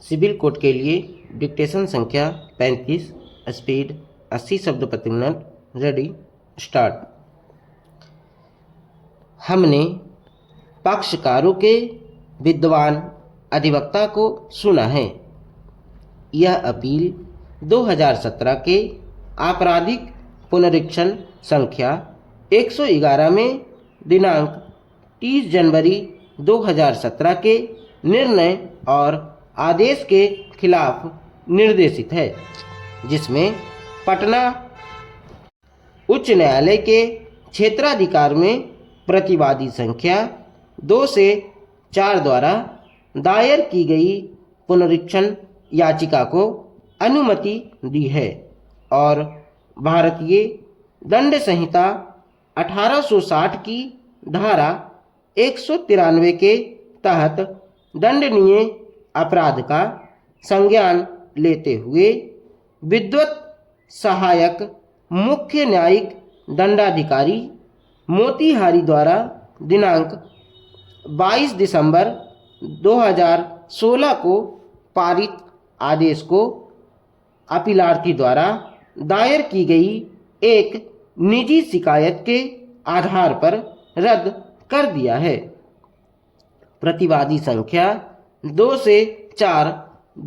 Civil code के लिए dictation संख्या 35, स्पीड 80 शब्द प्रति मिनट। Ready, start. हमने पक्षकारों के विद्वान अधिवक्ता को सुना है। यह अपील 2017 के आपराधिक पुनरीक्षण संख्या 111 में दिनांक 30 जनवरी 2017 के निर्णय और आदेश के खिलाफ निर्देशित है, जिसमें पटना उच्च न्यायालय के क्षेत्राधिकार में प्रतिवादी संख्या 2 से 4 द्वारा दायर की गई पुनरीक्षण याचिका को अनुमति दी है और भारतीय दंड संहिता 1860 की धारा 193 के तहत दंडनीय अपराध का संज्ञान लेते हुए विद्वत सहायक मुख्य न्यायिक दंडाधिकारी मोतीहारी द्वारा दिनांक 22 दिसंबर 2016 को पारित आदेश को अपीलार्थी द्वारा दायर की गई एक निजी शिकायत के आधार पर रद्द कर दिया है। प्रतिवादी संख्या 2 से 4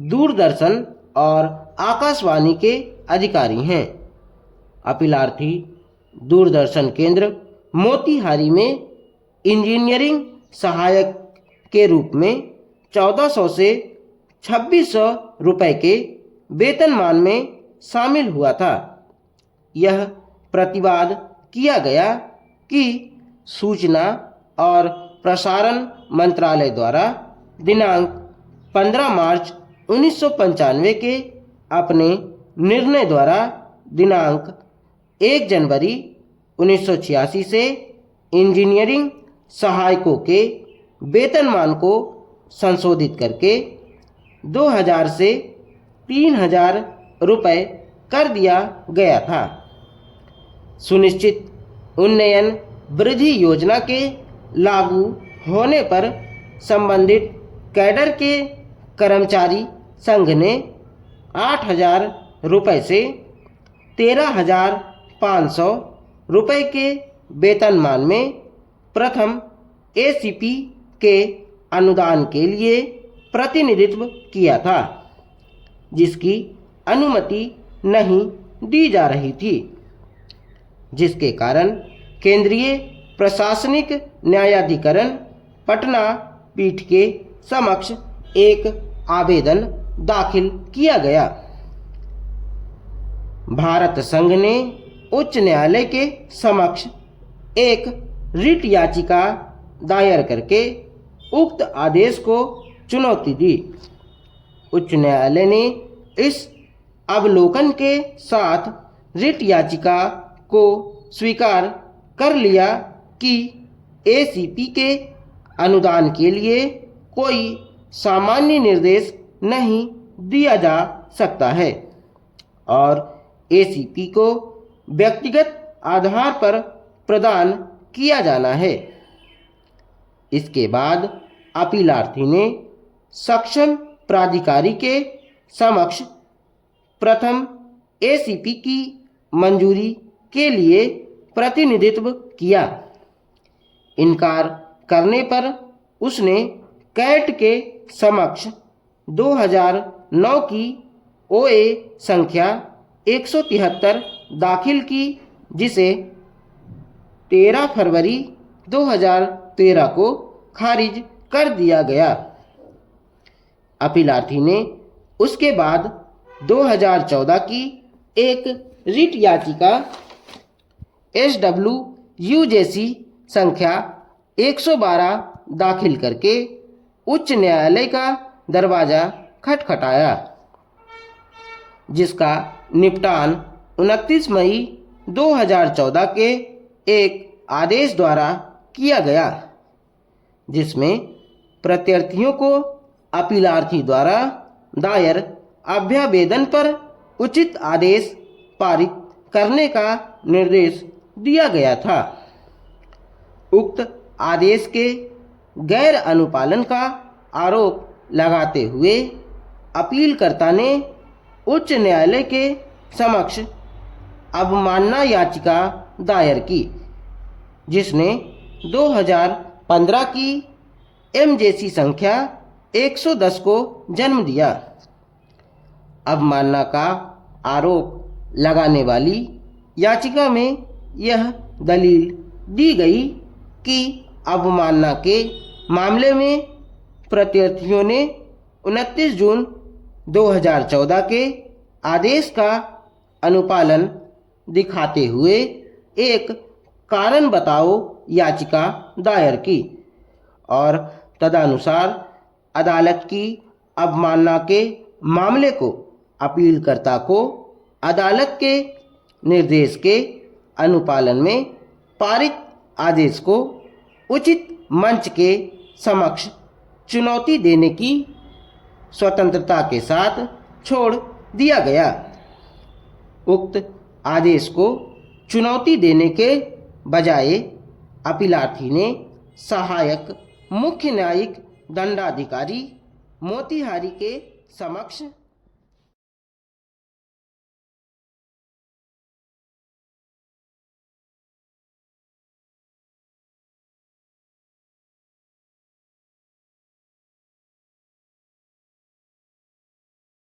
दूरदर्शन और आकाशवाणी के अधिकारी हैं। अपीलार्थी दूरदर्शन केंद्र मोतीहारी में इंजीनियरिंग सहायक के रूप में 1400 से 2600 रुपये के वेतनमान में शामिल हुआ था। यह प्रतिवाद किया गया कि सूचना और प्रसारण मंत्रालय द्वारा दिनांक 15 मार्च 1995 के अपने निर्णय द्वारा दिनांक 1 जनवरी 1986 से इंजीनियरिंग सहायकों के वेतनमान को संशोधित करके 2000 से 3000 रुपये कर दिया गया था। सुनिश्चित उन्नयन वृद्धि योजना के लागू होने पर संबंधित कैडर के कर्मचारी संघ ने 8000 रुपये से 13500 रुपये के वेतनमान में प्रथम एसीपी के अनुदान के लिए प्रतिनिधित्व किया था, जिसकी अनुमति नहीं दी जा रही थी, जिसके कारण केंद्रीय प्रशासनिक न्यायाधिकरण पटना पीठ के समक्ष एक आवेदन दाखिल किया गया। भारत संघ ने उच्च न्यायालय के समक्ष एक रिट याचिका दायर करके उक्त आदेश को चुनौती दी। उच्च न्यायालय ने इस अवलोकन के साथ रिट याचिका को स्वीकार कर लिया कि एसीपी के अनुदान के लिए कोई सामान्य निर्देश नहीं दिया जा सकता है और एसीपी को व्यक्तिगत आधार पर प्रदान किया जाना है। इसके बाद अपीलार्थी ने सक्षम प्राधिकारी के समक्ष प्रथम एसीपी की मंजूरी के लिए प्रतिनिधित्व किया। इनकार करने पर उसने कैट के समक्ष 2009 की ओए संख्या 173 दाखिल की, जिसे 13 फरवरी 2013 को खारिज कर दिया गया। अपीलार्थी ने उसके बाद 2014 की एक रिट याचिका SWUJC संख्या 112 दाखिल करके उच्च न्यायालय का दरवाजा खटखटाया, जिसका निपटान 29 मई 2014 के एक आदेश द्वारा किया गया, जिसमें प्रत्यर्थियों को अपीलार्थी द्वारा दायर अभ्यावेदन पर उचित आदेश पारित करने का निर्देश दिया गया था। उक्त आदेश के गैर अनुपालन का आरोप लगाते हुए अपीलकर्ता ने उच्च न्यायालय के समक्ष अवमानना याचिका दायर की, जिसने 2015 की MJC संख्या 110 को जन्म दिया। अवमानना का आरोप लगाने वाली याचिका में यह दलील दी गई कि अवमानना के मामले में प्रत्यार्थियों ने 29 जून 2014 के आदेश का अनुपालन दिखाते हुए एक कारण बताओ याचिका दायर की और तदनुसार अदालत की अवमानना के मामले को अपीलकर्ता को अदालत के निर्देश के अनुपालन में पारित आदेश को उचित मंच के समक्ष चुनौती देने की स्वतंत्रता के साथ छोड़ दिया गया। उक्त आदेश को चुनौती देने के बजाय अपीलार्थी ने सहायक मुख्य न्यायिक दंडाधिकारी मोतिहारी के समक्ष